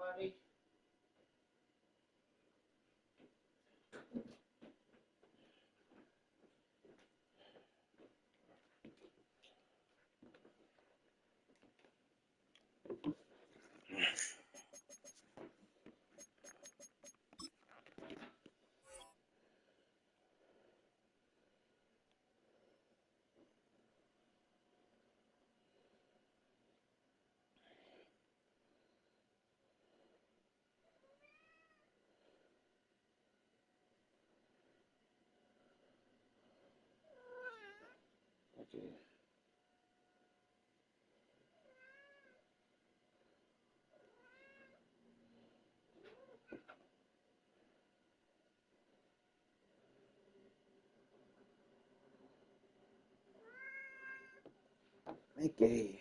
Okay. Okay.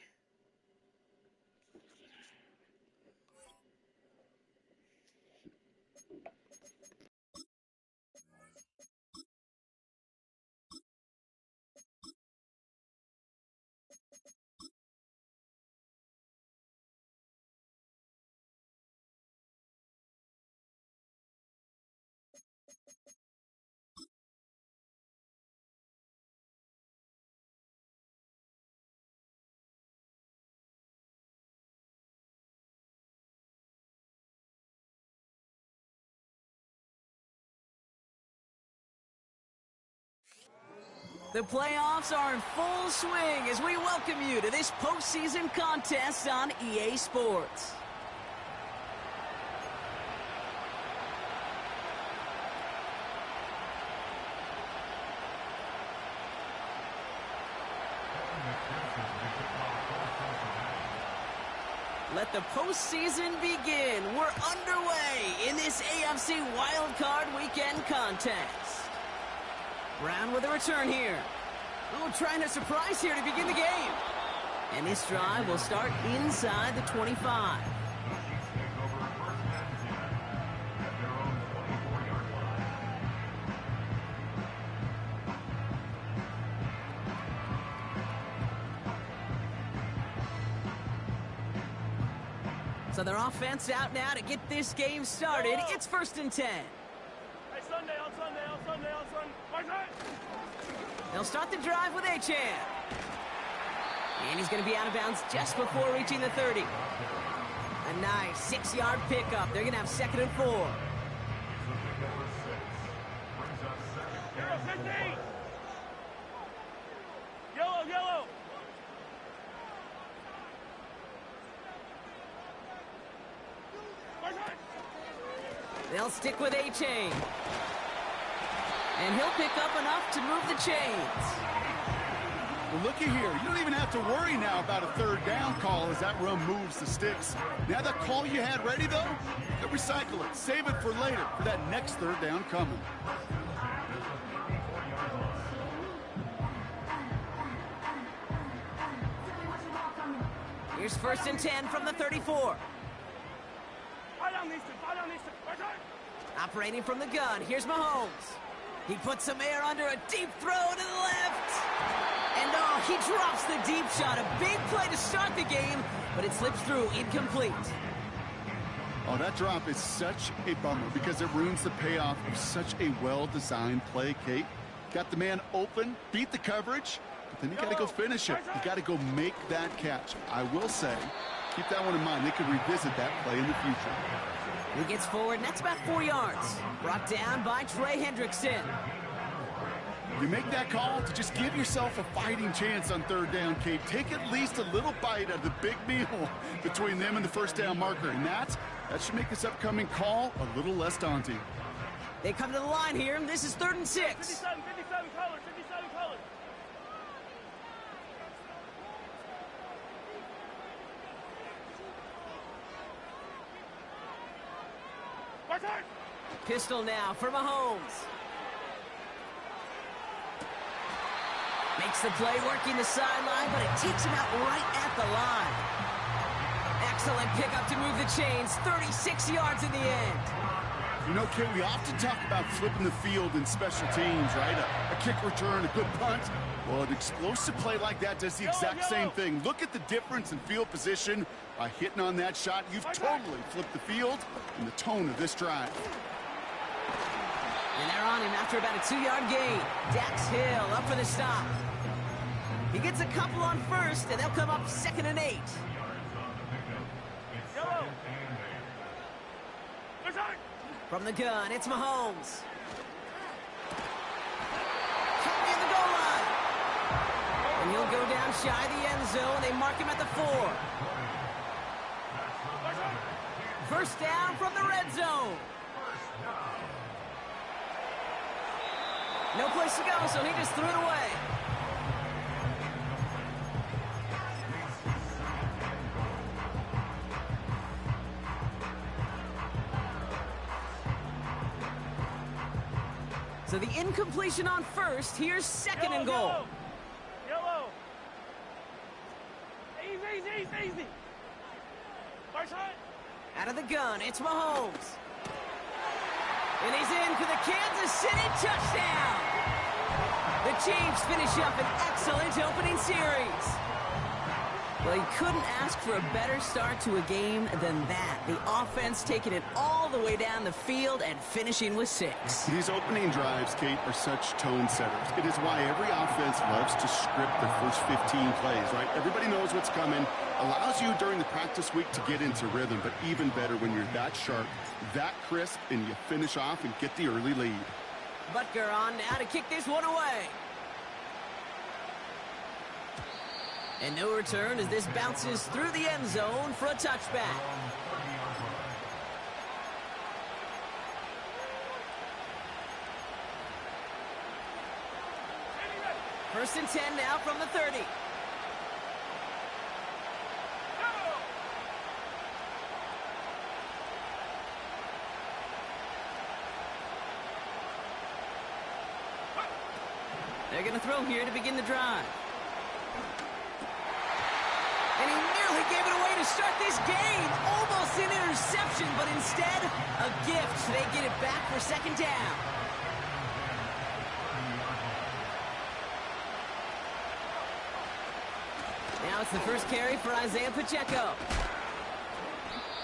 The playoffs are in full swing as we welcome you to this postseason contest on EA Sports. Let the postseason begin. We're underway in this AFC Wildcard Weekend contest. Brown with a return here. Oh, trying a surprise here to begin the game. And this drive will start inside the 25. So their offense out now to get this game started. It's 1st and 10. Hey, Sunday, on Sunday, on Sunday, on Sunday. They'll start the drive with Achane. And he's going to be out of bounds just before reaching the 30. A nice 6-yard pickup. They're going to have 2nd and 4. Hero 15! Yellow, yellow! They'll stick with Achane. And he'll pick up enough to move the chains. Well, looky here. You don't even have to worry now about a 3rd down call as that run moves the sticks. Now that call you had ready, though, you recycle it. Save it for later for that next 3rd down coming. Here's 1st and 10 from the 34. Operating from the gun, here's Mahomes. He puts some air under a deep throw to the left. And oh, he drops the deep shot. A big play to start the game, but it slips through incomplete. Oh, that drop is such a bummer because it ruins the payoff of such a well-designed play, Kate. Got the man open, beat the coverage, but then you got to go finish it. You got to go make that catch. I will say, keep that one in mind. They could revisit that play in the future. He gets forward, and that's about 4 yards. Brought down by Trey Hendrickson. You make that call to just give yourself a fighting chance on 3rd down, Kate. Take at least a little bite out of the big meal between them and the 1st down marker. And that should make this upcoming call a little less daunting. They come to the line here, and this is 3rd and 6. 57 colors, 57 colors. Pistol now for Mahomes. Makes the play working the sideline, but it takes him out right at the line. Excellent pickup to move the chains. 36 yards in the end. You know, Kate, we often talk about flipping the field in special teams, right? A kick return, a good punt. Well, an explosive play like that does the exact same thing. Look at the difference in field position. By hitting on that shot, you've totally flipped the field and the tone of this drive. And they're on him after about a 2-yard gain. Dax Hill up for the stop. He gets a couple on first, and they'll come up 2nd and 8. Yellow. Return. From the gun, it's Mahomes. Caught in the goal line. And he'll go down shy of the end zone. They mark him at the 4. First down from the red zone. No place to go, so he just threw it away. So the incompletion on first. Here's 2nd and goal. Yellow. Easy. First shot. Out of the gun, it's Mahomes. And he's in for the Kansas City touchdown. The Chiefs finish up an excellent opening series. Well, you couldn't ask for a better start to a game than that. The offense taking it all the way down the field and finishing with 6. These opening drives, Kate, are such tone setters. It is why every offense loves to script their first 15 plays, right? Everybody knows what's coming. Allows you during the practice week to get into rhythm, but even better when you're that sharp, that crisp, and you finish off and get the early lead. Butker on now to kick this one away. And no return as this bounces through the end zone for a touchback. First and 10 now from the 30. They're going to throw here to begin the drive. And he nearly gave it away to start this game. Almost an interception, but instead, a gift. They get it back for 2nd down. Now it's the first carry for Isaiah Pacheco.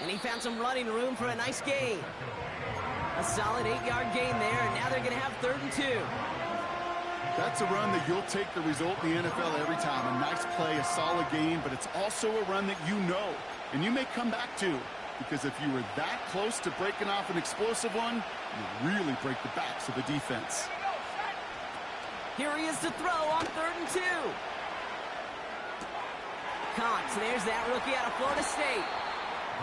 And he found some running room for a nice gain. A solid 8-yard gain there, and now they're going to have 3rd and 2. That's a run that you'll take the result in the NFL every time. A nice play, a solid gain, but it's also a run that you know, and you may come back to. Because if you were that close to breaking off an explosive one, you really break the backs of the defense. Here he is to throw on 3rd and 2. Cox, there's that rookie out of Florida State.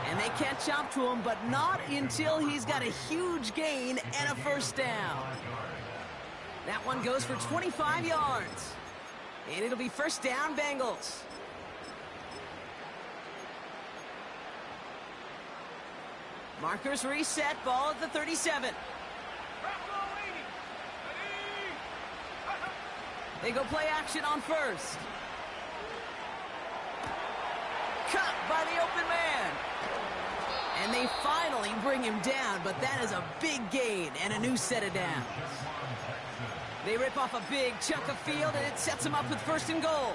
And they catch up to him, but not until he's got a huge gain and a first down. That one goes for 25 yards. And it'll be first down, Bengals. Markers reset, ball at the 37. They go play action on first. Cut by the open man. And they finally bring him down, but that is a big gain and a new set of downs. They rip off a big chunk of field, and it sets them up with 1st and goal.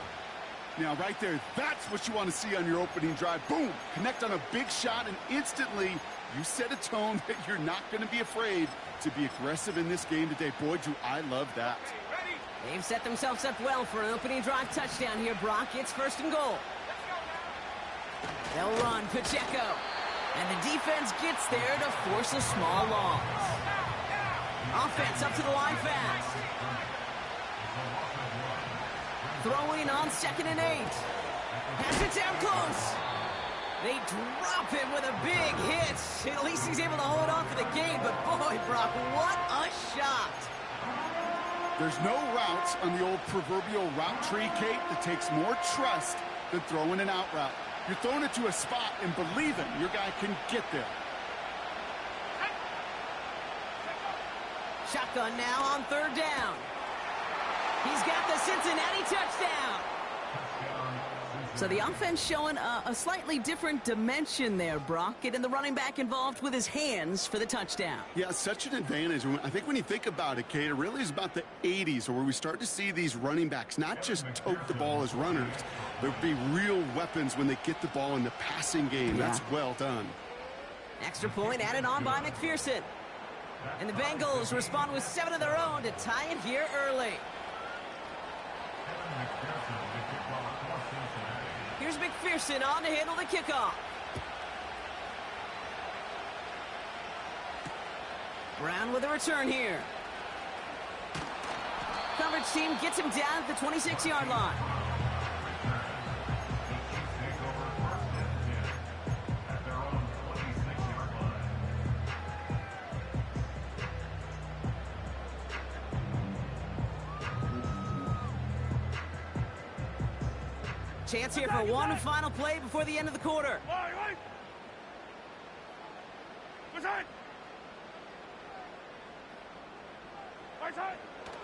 Now, right there, that's what you want to see on your opening drive. Boom! Connect on a big shot, and instantly you set a tone that you're not going to be afraid to be aggressive in this game today. Boy, do I love that. They've set themselves up well for an opening drive touchdown here, Brock. It's 1st and goal. They'll run Pacheco. And the defense gets there to force a small loss. Offense up to the line fast. Throwing on 2nd and 8. Pass it down close. They drop him with a big hit. At least he's able to hold on for the game. But boy, Brock, what a shot. There's no routes on the old proverbial route tree, Kate, that takes more trust than throwing an out route. You're throwing it to a spot and believing your guy can get there. Shotgun now on 3rd down. He's got the Cincinnati touchdown. So the offense showing a slightly different dimension there, Brock, getting the running back involved with his hands for the touchdown. Yeah, such an advantage. I think when you think about it, Kate, it really is about the 80s where we start to see these running backs not just tote the ball as runners. There'll be real weapons when they get the ball in the passing game. Yeah. That's well done. Extra point added on by McPherson. And the Bengals respond with 7 of their own to tie it here early. Here's McPherson on to handle the kickoff. Brown with a return here. Coverage team gets him down at the 26-yard line. Chance here for one final play before the end of the quarter.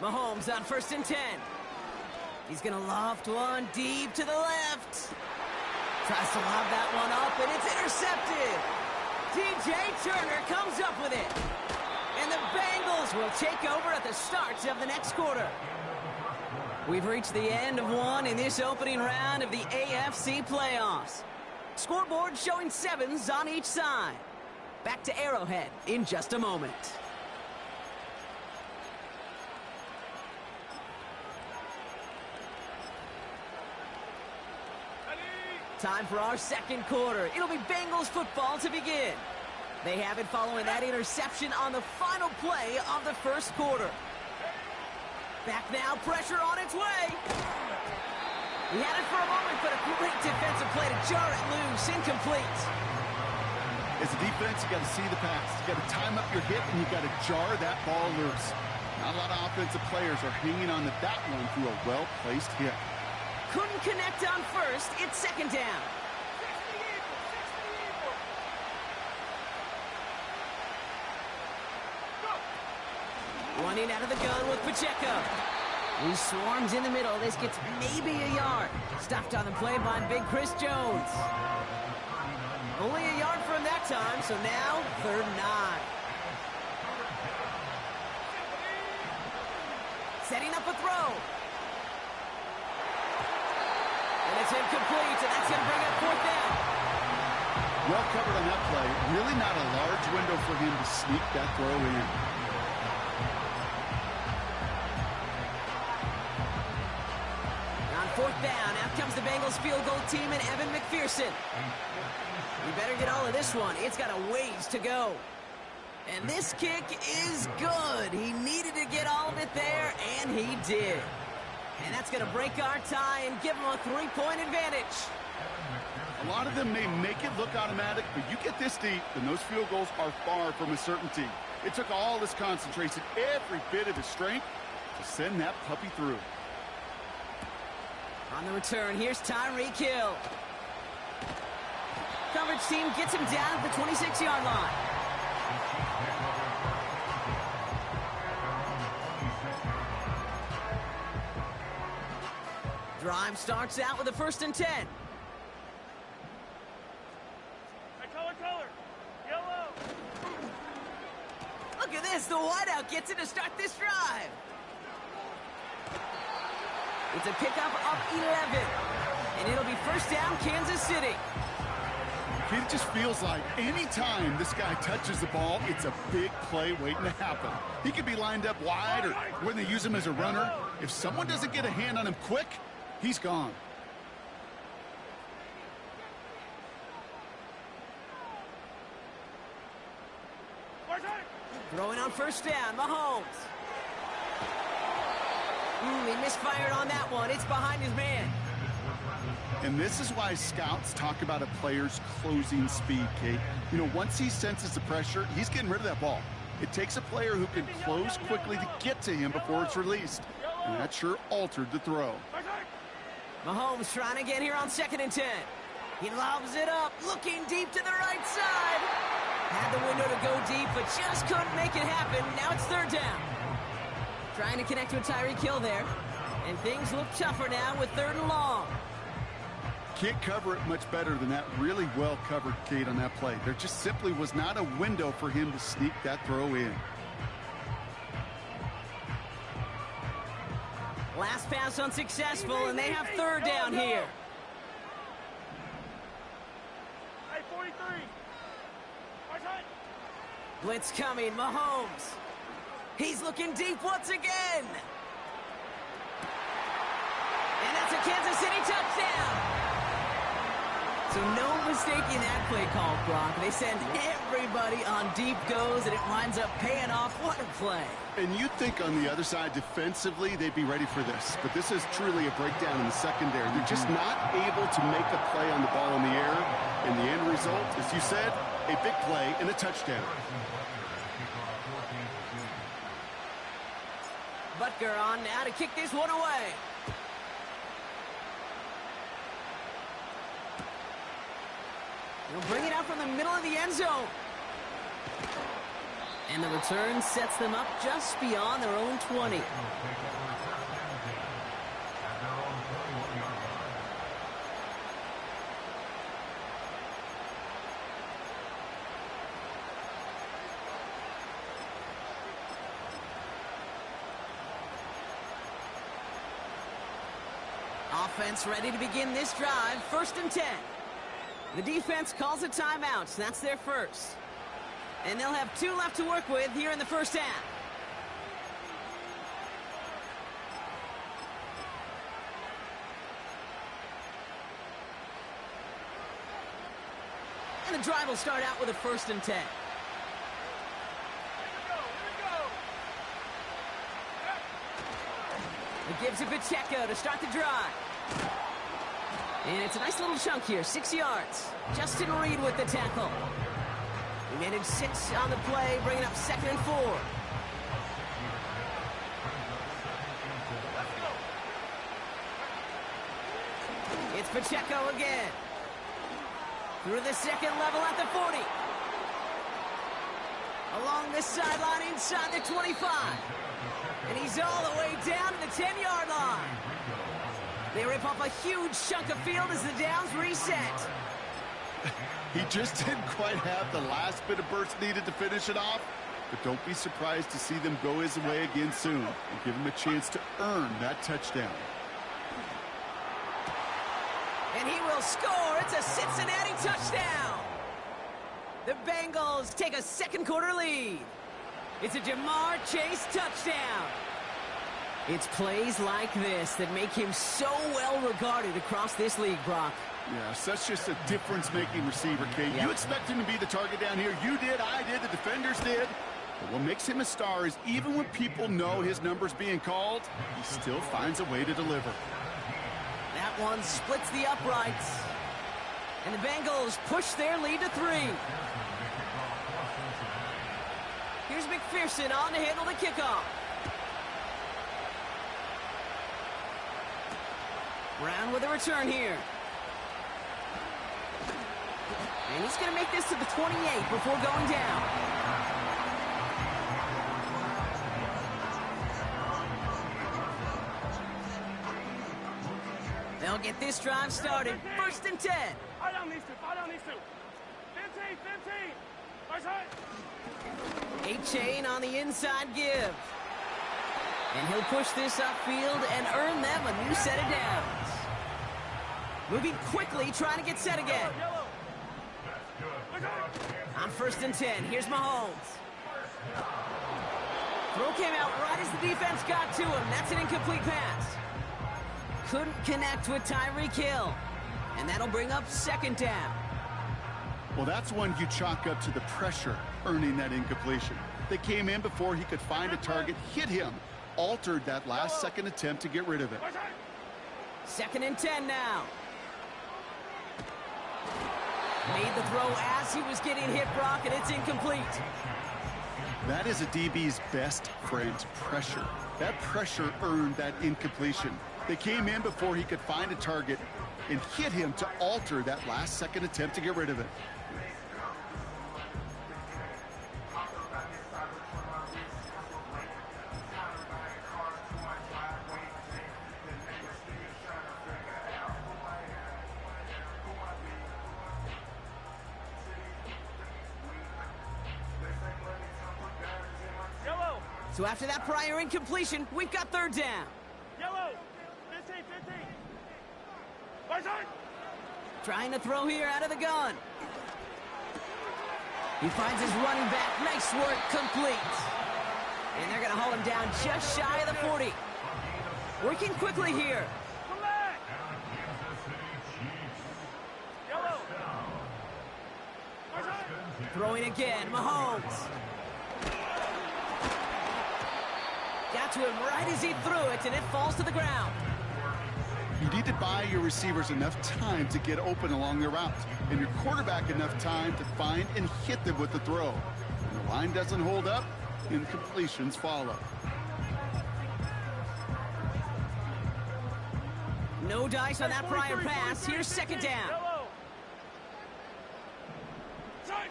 Mahomes on 1st and 10. He's going to loft one deep to the left. Tries to lob that one up, and it's intercepted. DJ Turner comes up with it. And the Bengals will take over at the start of the next quarter. We've reached the end of one in this opening round of the AFC playoffs. Scoreboard showing 7s on each side. Back to Arrowhead in just a moment. Time for our second quarter. It'll be Bengals football to begin. They have it following that interception on the final play of the first quarter. Back now, pressure on its way. He had it for a moment, but a great defensive play to jar it loose. Incomplete. As a defense, you got to see the pass. You got to time up your hit, and you got to jar that ball loose. Not a lot of offensive players are hanging on to that one through a well-placed hit. Couldn't connect on first. It's second down. Running out of the gun with Pacheco. He swarms in the middle. This gets maybe a yard. Stopped on the play by Big Chris Jones. Only a yard for him that time, so now 3rd and 9. Setting up a throw. And it's incomplete, and that's going to bring up 4th down. Well covered on that play. Really not a large window for him to sneak that throw in. On 4th down, out comes the Bengals field goal team and Evan McPherson. You better get all of this one. It's got a ways to go. And this kick is good. He needed to get all of it there, and he did. And that's going to break our tie and give him a 3-point advantage. A lot of them may make it look automatic, but you get this deep, and those field goals are far from a certainty. It took all his concentration, every bit of his strength, to send that puppy through. On the return, here's Tyreek Hill. Coverage team gets him down at the 26-yard line. Drive starts out with a 1st and 10. Color. Yellow. Look at this. The wideout gets it to start this drive. It's a pickup of 11. And it'll be 1st down, Kansas City. It just feels like any time this guy touches the ball, it's a big play waiting to happen. He could be lined up wide or when they use him as a runner. If someone doesn't get a hand on him quick, he's gone. Throwing on 1st down, Mahomes. He misfired on that one. It's behind his man. And this is why scouts talk about a player's closing speed, Kate. You know, once he senses the pressure, he's getting rid of that ball. It takes a player who can close quickly to get to him before it's released. And that sure altered the throw. Mahomes trying to get here on 2nd and 10. He lobs it up, looking deep to the right side. Had the window to go deep, but just couldn't make it happen. Now it's 3rd down. Trying to connect with Tyreek Hill there. And things look tougher now with 3rd and long. Can't cover it much better than that really well covered, Kate, on that play. There just simply was not a window for him to sneak that throw in. Last pass unsuccessful, and they have third down here. Hey, 43. Blitz coming, Mahomes. He's looking deep once again. And that's a Kansas City touchdown. So no mistake in that play call, Brock. They send everybody on deep goes, and it winds up paying off. What a play. And you'd think on the other side, defensively, they'd be ready for this. But this is truly a breakdown in the secondary. They're just not able to make a play on the ball in the air. And the end result, as you said, a big play and a touchdown. Butker on now to kick this one away. He'll bring it out from the middle of the end zone. And the return sets them up just beyond their own 20. Offense ready to begin this drive. 1st and 10. The defense calls a timeout. That's their first. And they'll have 2 left to work with here in the first half. And the drive will start out with a 1st and 10. It gives it Pacheco to start the drive. And it's a nice little chunk here, 6 yards. Justin Reed with the tackle. He managed 6 on the play, bringing up 2nd and 4. It's Pacheco again. Through the second level at the 40. Along the sideline inside the 25. And he's all the way down to the 10-yard line. They rip off a huge chunk of field as the downs reset. He just didn't quite have the last bit of burst needed to finish it off. But don't be surprised to see them go his way again soon and give him a chance to earn that touchdown. And he will score. It's a Cincinnati touchdown. The Bengals take a second quarter lead. It's a Jamar Chase touchdown. It's plays like this that make him so well regarded across this league, Brock. Yeah, such just a difference-making receiver, Kate. Yep. You expect him to be the target down here. You did, I did, the defenders did. But what makes him a star is even when people know his number's being called, he still finds a way to deliver. That one splits the uprights. And the Bengals push their lead to 3. Here's McPherson on to handle the kickoff. Brown with a return here. And he's going to make this to the 28 before going down. They'll get this drive started. 1st and 10. Fire down these two. 15, 15. Nice hit. A-Chain on the inside give. And he'll push this upfield and earn them a new set of downs. Moving quickly, trying to get set again. Yellow. On 1st and 10, here's Mahomes. Throw came out right as the defense got to him. That's an incomplete pass. Couldn't connect with Tyreek Hill. And that'll bring up 2nd down. Well, that's one you chalk up to the pressure earning that incompletion. They came in before he could find a target, hit him, altered that last second attempt to get rid of it. 2nd and 10 now. Made the throw as he was getting hit, Brock, and it's incomplete. That is a DB's best friend, pressure. That pressure earned that incompletion. They came in before he could find a target and hit him to alter that last second attempt to get rid of it. So after that prior incompletion, we've got third down. Yellow. 15, 15. Right side. Trying to throw here out of the gun. He finds his running back. Nice work, complete. And they're going to haul him down just shy of the 40. Working quickly here. Come back. Yellow. Right side. Throwing again, Mahomes. Got to him right as he threw it, and it falls to the ground. You need to buy your receivers enough time to get open along their route, and your quarterback enough time to find and hit them with the throw. When the line doesn't hold up, incompletions follow. No dice on that prior pass. Here's second down. Yellow. Side.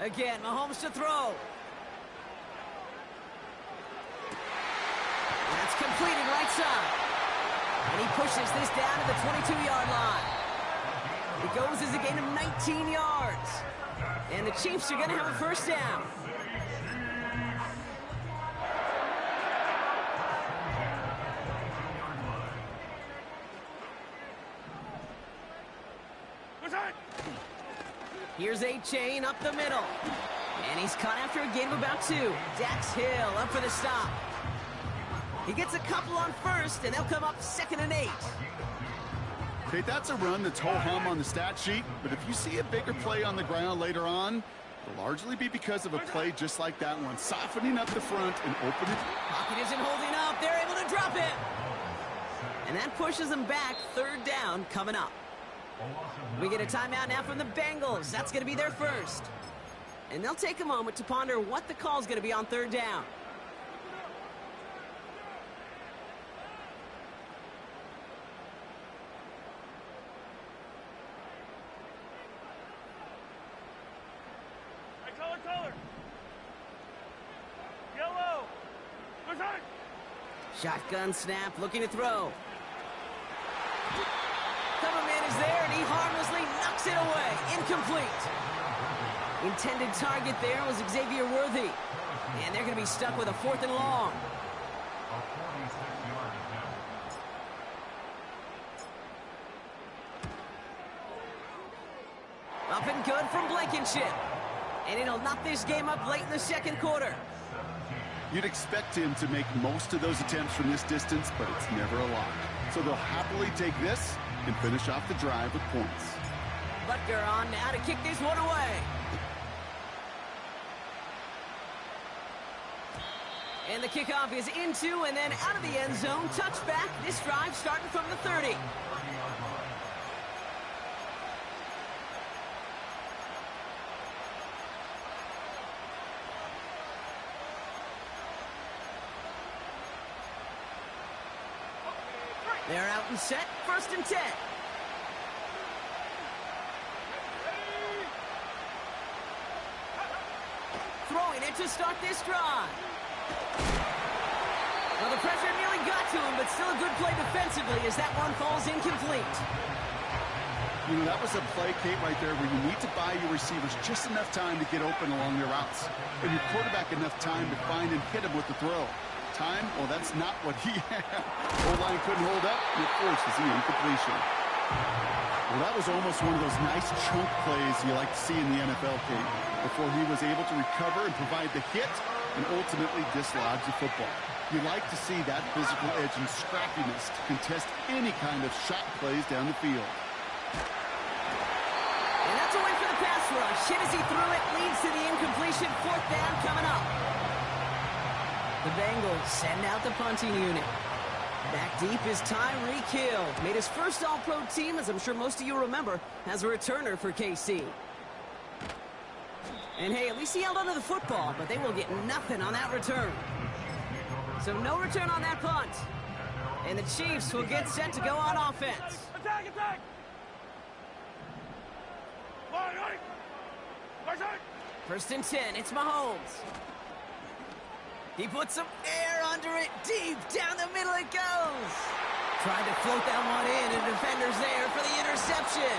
Again, Mahomes to throw. That's completed right side. And he pushes this down to the 22-yard line. It goes as a gain of 19 yards. And the Chiefs are going to have a first down. Right side. Here's a chain up the middle. And he's caught after a gain of about 2. Dax Hill up for the stop. He gets a couple on first, and they'll come up 2nd and 8. Okay, that's a run that's ho-hum on the stat sheet, but if you see a bigger play on the ground later on, it'll largely be because of a play just like that one, softening up the front and opening. Pocket isn't holding up. They're able to drop it. And that pushes them back. Third down coming up. We get a timeout now from the Bengals. That's going to be their first. And they'll take a moment to ponder what the call's going to be on third down. Color. Yellow. Right side. Shotgun snap, looking to throw. Cover man is there, and he harmlessly knocks it away. Incomplete. Intended target there was Xavier Worthy. And they're going to be stuck with a 4th and long. Up and good from Blankenship. And it'll knock this game up late in the second quarter. You'd expect him to make most of those attempts from this distance, but it's never a lot. So they'll happily take this and finish off the drive with points. Butker on now to kick this one away. And the kickoff is into and then out of the end zone. Touchback. This drive starting from the 30. They're out and set. 1st and 10. Throwing it to start this drive. Well, the pressure nearly got to him, but still a good play defensively as that one falls incomplete. You know, that was a play, Kate, right there where you need to buy your receivers just enough time to get open along their routes. And your quarterback enough time to find and hit him with the throw. Time? Well, that's not what he had. O-line couldn't hold up, and it forces the incompletion. Well, that was almost one of those nice chunk plays you like to see in the NFL, Kate, before he was able to recover and provide the hit and ultimately dislodge the football. You like to see that physical edge and scrappiness to contest any kind of shot plays down the field. And that's a win for the pass rush. Hit as he threw it, leads to the incompletion. 4th down coming up. The Bengals send out the punting unit. Back deep is Tyreek Hill. Made his first All-Pro team, as I'm sure most of you remember, as a returner for KC. And hey, at least he held onto the football, but they will get nothing on that return. So no return on that punt. And the Chiefs will get set to go on offense. Attack, attack! Right, right side! 1st and 10, it's Mahomes. He puts some air under it. Deep down the middle it goes. Tried to float that one in, and defender's there for the interception.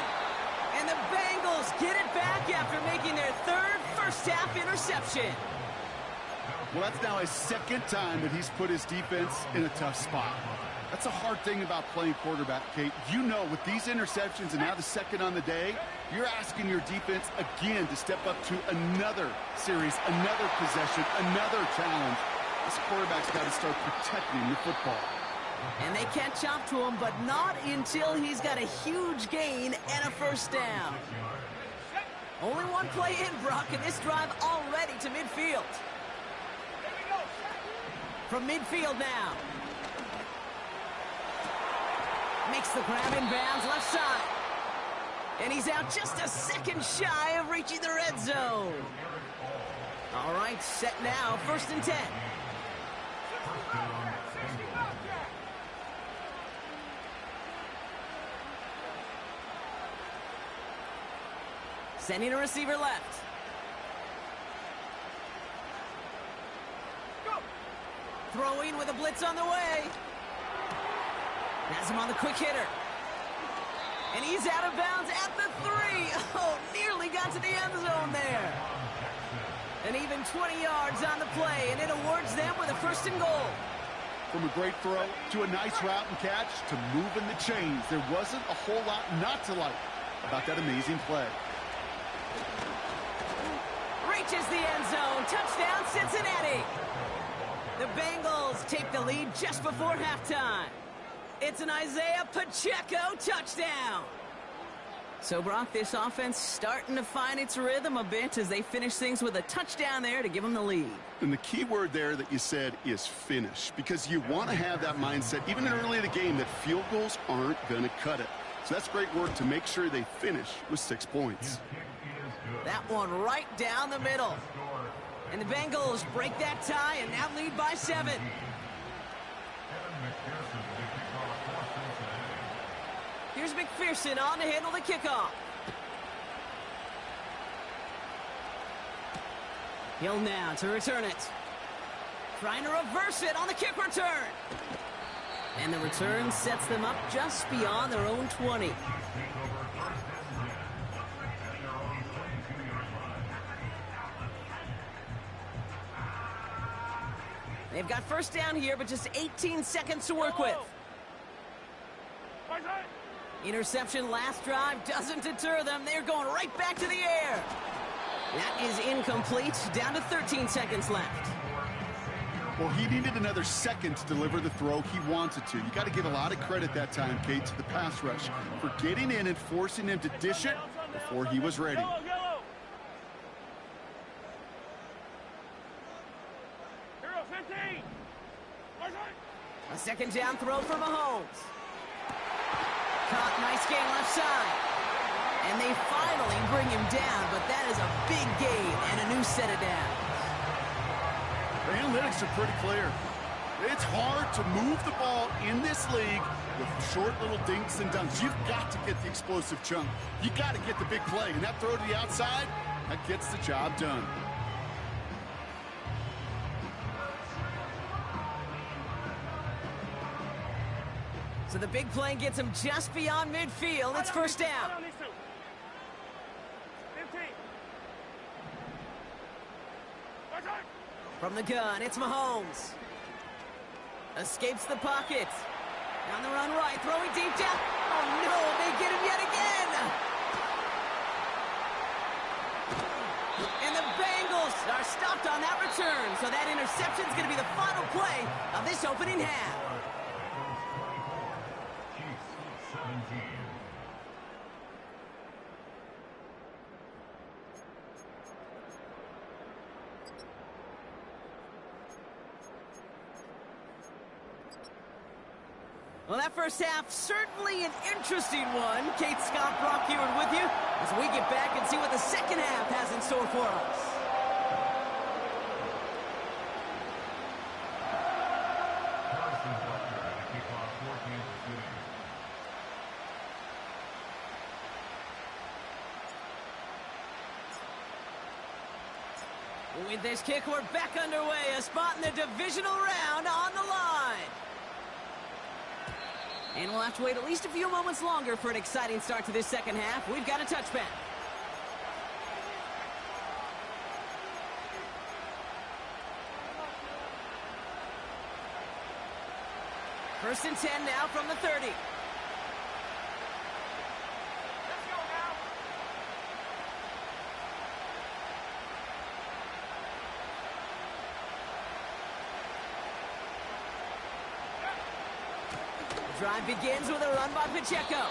And the Bengals get it back after making their 3rd first-half interception. Well, that's now his second time that he's put his defense in a tough spot. That's a hard thing about playing quarterback, Kate. You know, with these interceptions and now the second on the day, you're asking your defense again to step up to another series, another possession, another challenge. This quarterback's got to start protecting the football. And they can't chop to him, but not until he's got a huge gain and a first down. Only one play in, Brock, and this drive already to midfield. From midfield now. Makes the grab in bounds left side. And he's out just a second shy of reaching the red zone. All right, set now, 1st and 10. Sending a receiver left. Throwing with a blitz on the way. Has him on the quick hitter. And he's out of bounds at the 3. Oh, nearly got to the end zone there. And even 20 yards on the play, and it awards them with a 1st and goal. From a great throw to a nice route and catch to moving the chains, there wasn't a whole lot not to like about that amazing play. Reaches the end zone. Touchdown, Cincinnati. The Bengals take the lead just before halftime. It's an Isaiah Pacheco touchdown. So, Brock, this offense starting to find its rhythm a bit as they finish things with a touchdown there to give them the lead. And the key word there that you said is finish, because you want to have that mindset, even early in the game, that field goals aren't going to cut it. So that's great work to make sure they finish with 6 points. That one right down the middle. And the Bengals break that tie and now lead by 7. Here's McPherson on to handle the kickoff. Hill now to return it. Trying to reverse it on the kick return. And the return sets them up just beyond their own 20. They've got first down here, but just 18 seconds to work with. Interception last drive doesn't deter them. They're going right back to the air. That is incomplete. Down to 13 seconds left. Well, he needed another second to deliver the throw he wanted to. You got to give a lot of credit that time, Kate, to the pass rush for getting in and forcing him to dish it before he was ready. A second down throw for Mahomes. Caught, nice gain left side. And they finally bring him down, but that is a big gain and a new set of downs. The analytics are pretty clear. It's hard to move the ball in this league with short little dinks and dunks. You've got to get the explosive chunk. You got to get the big play. And that throw to the outside, that gets the job done. So the big play gets him just beyond midfield. It's first down. From the gun, it's Mahomes. Escapes the pocket. On the run right, throwing deep down. Oh no, they get him yet again. And the Bengals are stopped on that return. So that interception is going to be the final play of this opening half. Well, that first half, certainly an interesting one. Kate Scott, Brock Huard with you as we get back and see what the second half has in store for us. With this kick, we're back underway. A spot in the divisional round on the line. And we'll have to wait at least a few moments longer for an exciting start to this second half. We've got a touchback. First and 10 now from the 30. Let's go now. Drive begins with a run by Pacheco.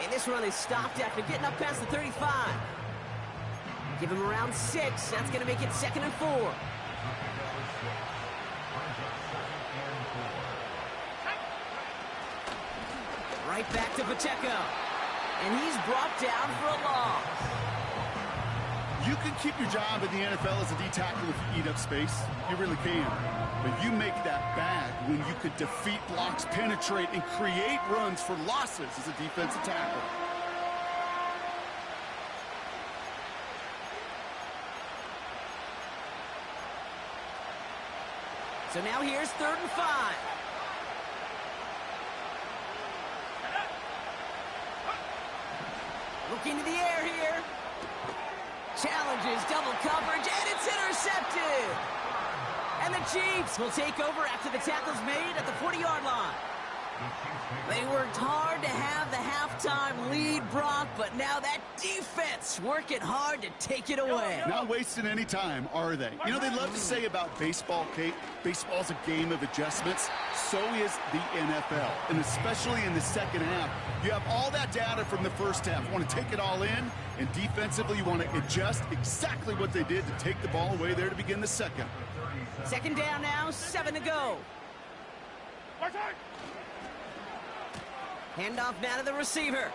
And this run is stopped after getting up past the 35. Give him around 6. That's going to make it 2nd and 4. Right back to Pacheco. And he's brought down for a loss. You can keep your job in the NFL as a D tackle if you eat up space. You really can. But you make that bad when you could defeat blocks, penetrate, and create runs for losses as a defensive tackle. So now here's 3rd and 5. Looking to the air here. Challenges double coverage, and it's intercepted. And the Chiefs will take over after the tackle's made at the 40-yard line. They worked hard to have the halftime lead, Brock, but now that defense working hard to take it away. Not wasting any time, are they? You know, they love to say about baseball, Kate, baseball's a game of adjustments. So is the NFL, and especially in the second half. You have all that data from the first half. You want to take it all in, and defensively you want to adjust exactly what they did to take the ball away there to begin the second. 2nd down now, 7 to go. Handoff now to the receiver.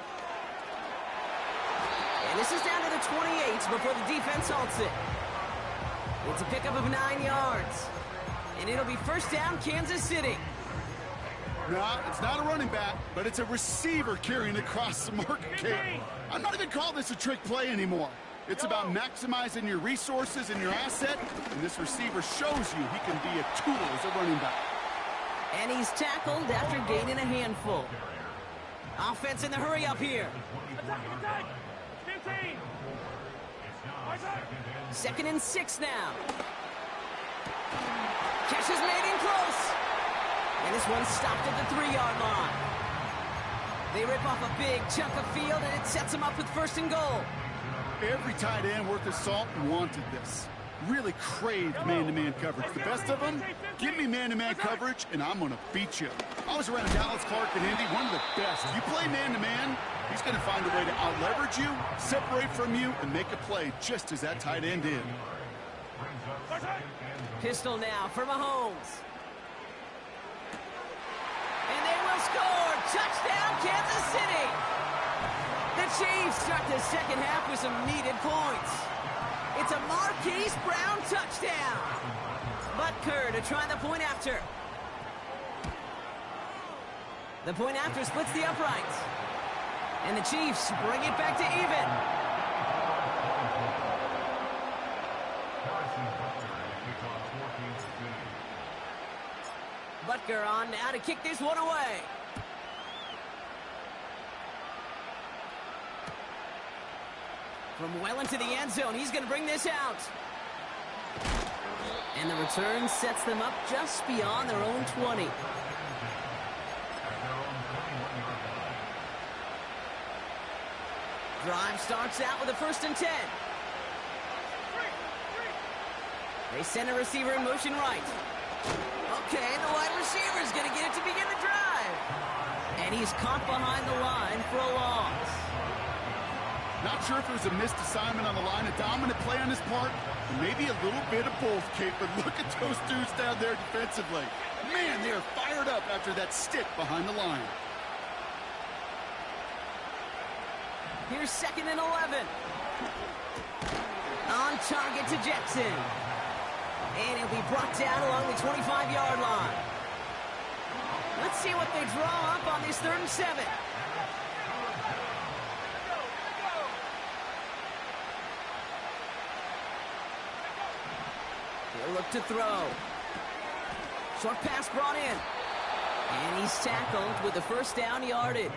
And this is down to the 28 before the defense halts it. It's a pickup of 9 yards. And it'll be 1st down, Kansas City. No, it's not a running back, but it's a receiver carrying across the market, Kate. I'm not even calling this a trick play anymore. It's about maximizing your resources and your asset, and this receiver shows you he can be a tool as a running back. And he's tackled after gaining a handful. Offense in the hurry up here. Attack! 15! 2nd and 6 now. Catch is made in close. And this one's stopped at the 3-yard line. They rip off a big chunk of field, and it sets them up with 1st and goal. Every tight end worth his salt wanted this. Really craved man-to-man coverage. The best of them, give me man-to-man coverage, and I'm going to beat you. I was around Dallas Clark and Indy, one of the best. You play man-to-man, he's going to find a way to out-leverage you, separate from you, and make a play just as that tight end did. Pistol now for Mahomes. And they will score! Touchdown, Kansas City! The Chiefs start the second half with some needed points. It's a Marquise Brown touchdown. Butker to try the point after. The point after splits the uprights. And the Chiefs bring it back to even. Butker on now to kick this one away. From well into the end zone, he's going to bring this out. And the return sets them up just beyond their own 20. Drive starts out with a 1st and 10. They send a receiver in motion right. Okay, the wide receiver's going to get it to begin the drive. And he's caught behind the line for a loss. Not sure if it was a missed assignment on the line, a dominant play on his part, or maybe a little bit of both, Kate, but look at those dudes down there defensively. Man, they are fired up after that stick behind the line. Here's 2nd and 11. On target to Jackson. And he'll be brought down along the 25-yard line. Let's see what they draw up on this 3rd and 7. He'll look to throw. Short pass brought in. And he's tackled with the 1st down yardage.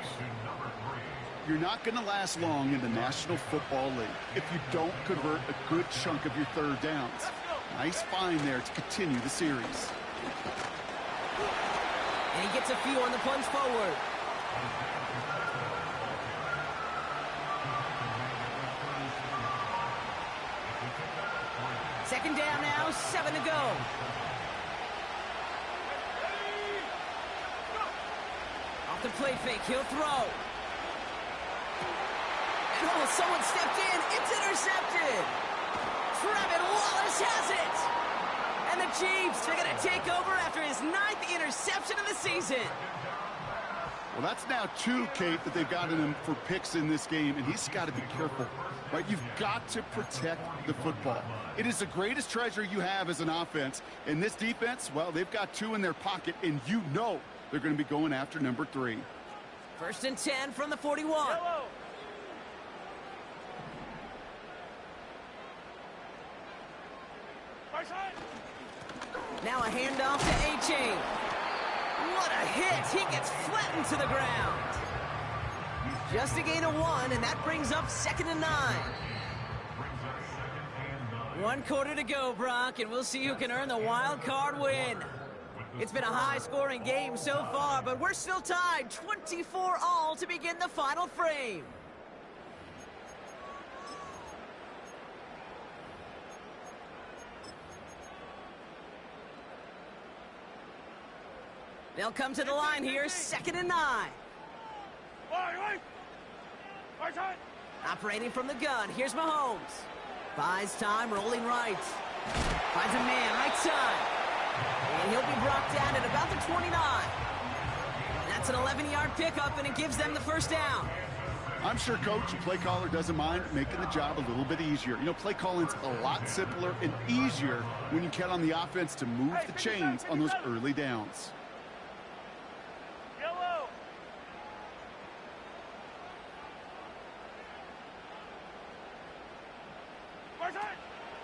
You're not going to last long in the National Football League if you don't convert a good chunk of your 3rd downs. Nice find there to continue the series. And he gets a few on the plunge forward. Second down now, 7 to go. Off the play fake, he'll throw. And oh, someone stepped in, it's intercepted. Trevin Wallace has it. And the Chiefs are going to take over after his 9th interception of the season. Well, that's now 2, Kate, that they've gotten him for picks in this game, and he's got to be careful, right? You've got to protect the football. It is the greatest treasure you have as an offense. And this defense, well, they've got 2 in their pocket, and you know they're going to be going after number 3. First and 10 from the 41. Yellow. Right side. Now a handoff to A-Chain. What a hit! He gets flattened to the ground. Just a gain of 1, and that brings up 2nd and 9. 1 quarter to go, Brock, and we'll see who can earn the wild card win. It's been a high-scoring game so far, but we're still tied 24-all to begin the final frame. They'll come to the line here, 2nd and 9. Right side. Operating from the gun, here's Mahomes. Buys time, rolling right. Finds a man, right side. And he'll be brought down at about the 29. That's an 11-yard pickup, and it gives them the first down. I'm sure Coach, the play caller, doesn't mind making the job a little bit easier. You know, play calling's a lot simpler and easier when you count on the offense to move the chains on those early downs. Yellow. Right side.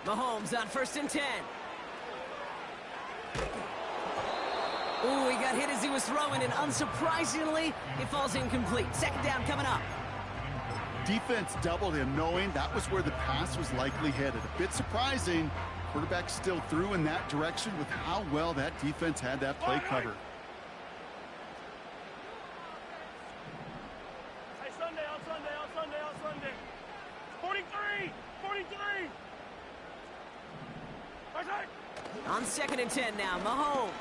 Mahomes on 1st and 10. Ooh, he got hit as he was throwing, and unsurprisingly, it falls incomplete. 2nd down coming up. Defense doubled him, knowing that was where the pass was likely headed. A bit surprising. Quarterback still threw in that direction with how well that defense had that play covered. Hey, Sunday, on Sunday. 43. Right side. On 2nd and 10 now, Mahomes.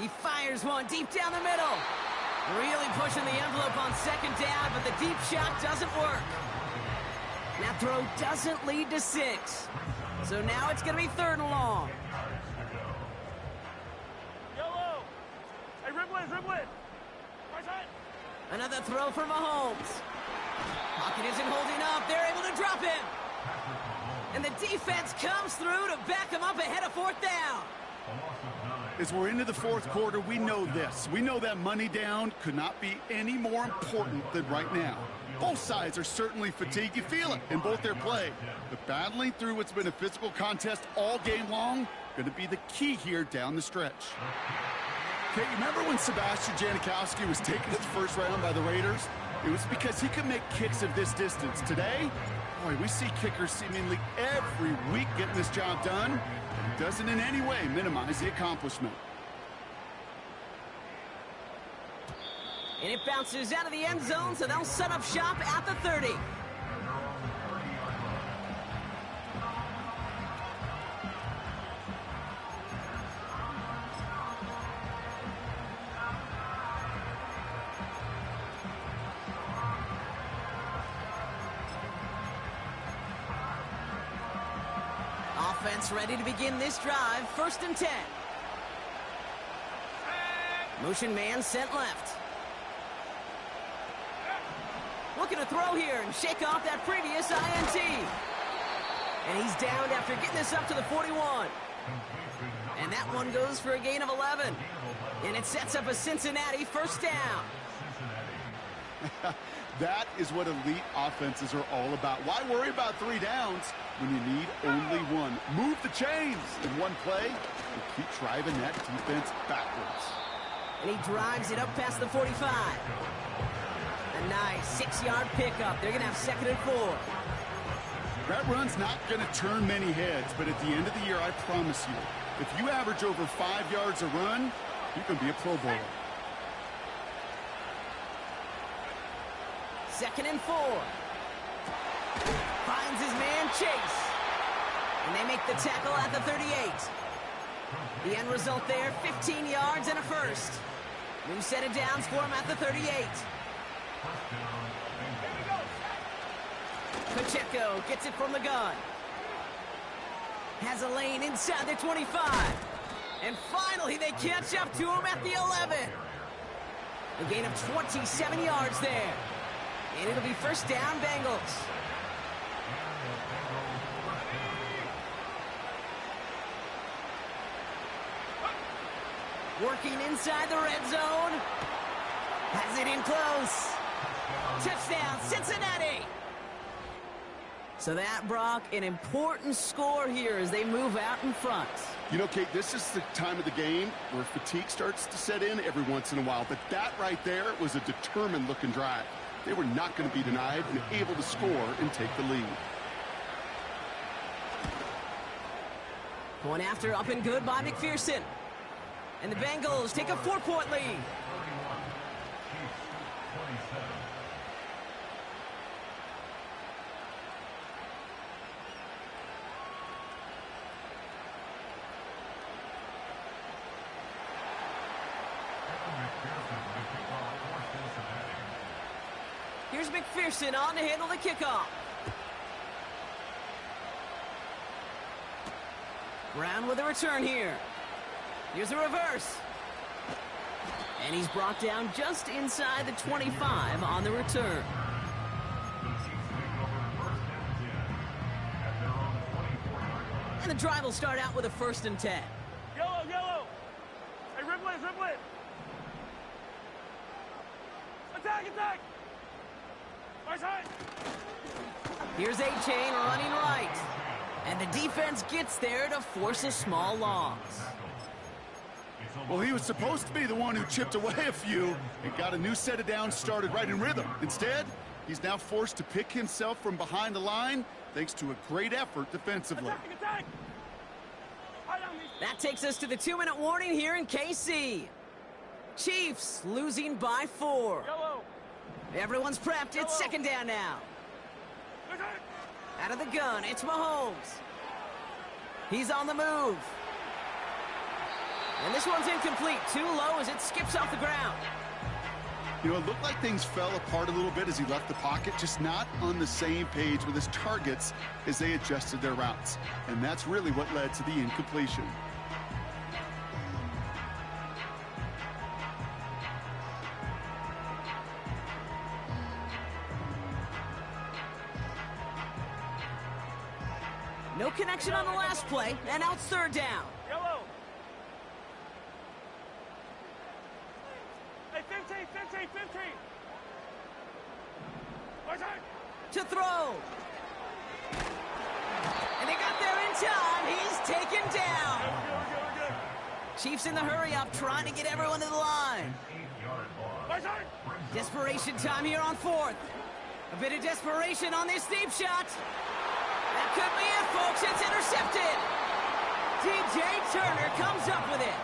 He fires one deep down the middle. Really pushing the envelope on 2nd down, but the deep shot doesn't work. That throw doesn't lead to 6. So now it's going to be 3rd and long. Yellow. Hey, Riblin. Right side. Another throw for Mahomes. Pocket isn't holding up. They're able to drop him. And the defense comes through to back him up ahead of 4th down. As we're into the 4th quarter, we know this. We know that money down could not be any more important than right now. Both sides are certainly fatigued. You feel it in both their play. But battling through what's been a physical contest all game long, going to be the key here down the stretch. Okay, you remember when Sebastian Janikowski was taken to the 1st round by the Raiders? It was because he could make kicks of this distance. Today, boy, we see kickers seemingly every week getting this job done. It doesn't in any way minimize the accomplishment. And it bounces out of the end zone, so they'll set up shop at the 30. Offense ready to begin this drive. 1st and 10. Motion man sent left. Looking to throw here and shake off that previous INT. And he's downed after getting this up to the 41. And that one goes for a gain of 11. And it sets up a Cincinnati 1st down. That is what elite offenses are all about. Why worry about 3 downs when you need only 1? Move the chains in one play and keep driving that defense backwards. And he drives it up past the 45. A nice 6-yard pickup. They're going to have 2nd and 4. That run's not going to turn many heads, but at the end of the year, I promise you, if you average over 5 yards a run, you can be a Pro Bowler. 2nd and 4. Finds his man Chase. And they make the tackle at the 38. The end result there, 15 yards and a first. New set of downs for him at the 38. Pacheco gets it from the gun. Has a lane inside the 25. And finally, they catch up to him at the 11. A gain of 27 yards there. And it'll be first down, Bengals. Working inside the red zone. Has it in close. Touchdown, Cincinnati. So that, Brock, an important score here as they move out in front. You know, Kate, this is the time of the game where fatigue starts to set in every once in a while. But that right there was a determined-looking drive. They were not going to be denied and able to score and take the lead. Going after up and good by McPherson. And the Bengals take a 4-point lead. Here's McPherson on to handle the kickoff. Brown with a return here. Here's a reverse. And he's brought down just inside the 25 on the return. And the drive will start out with a 1st and 10. Yellow, yellow. Hey, Ripley, Ripley. Attack, attack. Right side. Here's A-Chain running right. And the defense gets there to force a small loss. Well, he was supposed to be the one who chipped away a few and got a new set of downs started right in rhythm. Instead, he's now forced to pick himself from behind the line thanks to a great effort defensively. Attack, attack. That takes us to the 2-minute warning here in KC. Chiefs losing by 4. Yellow. Everyone's prepped. It's 2nd down now. Attack. Out of the gun, it's Mahomes. He's on the move. And this one's incomplete. Too low as it skips off the ground. You know, it looked like things fell apart a little bit as he left the pocket, just not on the same page with his targets as they adjusted their routes. And that's really what led to the incompletion. No connection on the last play, and now it's 3rd down. Yellow. Hey, 15, 15, 15. Right side. To throw. And they got there in time. He's taken down. We're good. Chiefs in the hurry-up, trying to get everyone to the line. Right side. Desperation time here on 4th. A bit of desperation on this deep shot. That could be it, folks. It's intercepted. DJ Turner comes up with it.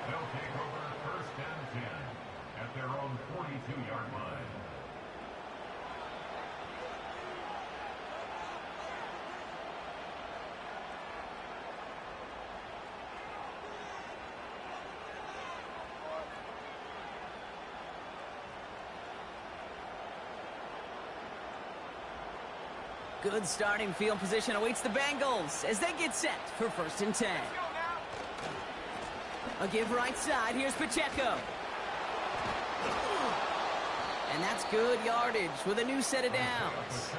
They'll take over 1st and 10 at their own 42-yard line. Good starting field position awaits the Bengals as they get set for 1st and 10. A give right side. Here's Pacheco. And that's good yardage with a new set of downs.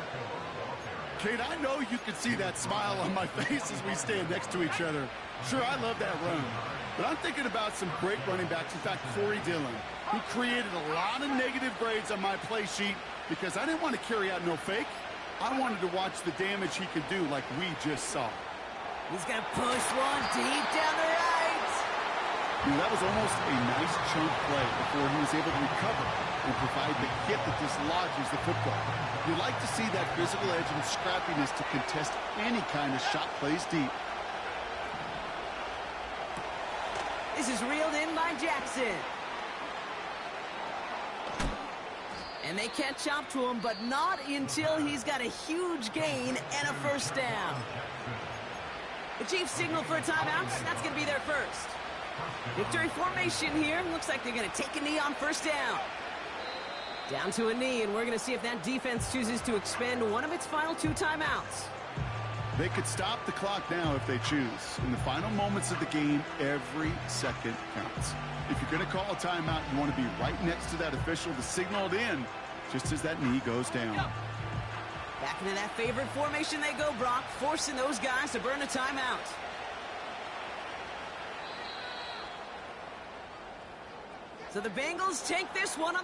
Kate, I know you can see that smile on my face as we stand next to each other. Sure, I love that run. But I'm thinking about some great running backs. In fact, Corey Dillon, who created a lot of negative grades on my play sheet because I didn't want to carry out no fake. I wanted to watch the damage he could do like we just saw. He's going to push one deep down the right. That was almost a nice chunk play before he was able to recover and provide the hit that dislodges the football. You like to see that physical edge and scrappiness to contest any kind of shot plays deep. This is reeled in by Jackson. And they catch up to him, but not until he's got a huge gain and a first down. The Chiefs signal for a timeout. That's going to be their first. Victory formation here. Looks like they're going to take a knee on first down. Down to a knee, and we're going to see if that defense chooses to expend one of its final 2 timeouts. They could stop the clock now if they choose. In the final moments of the game, every second counts. If you're going to call a timeout, you want to be right next to that official to signal it in just as that knee goes down. Back into that favorite formation they go, Brock, forcing those guys to burn a timeout. So the Bengals take this one on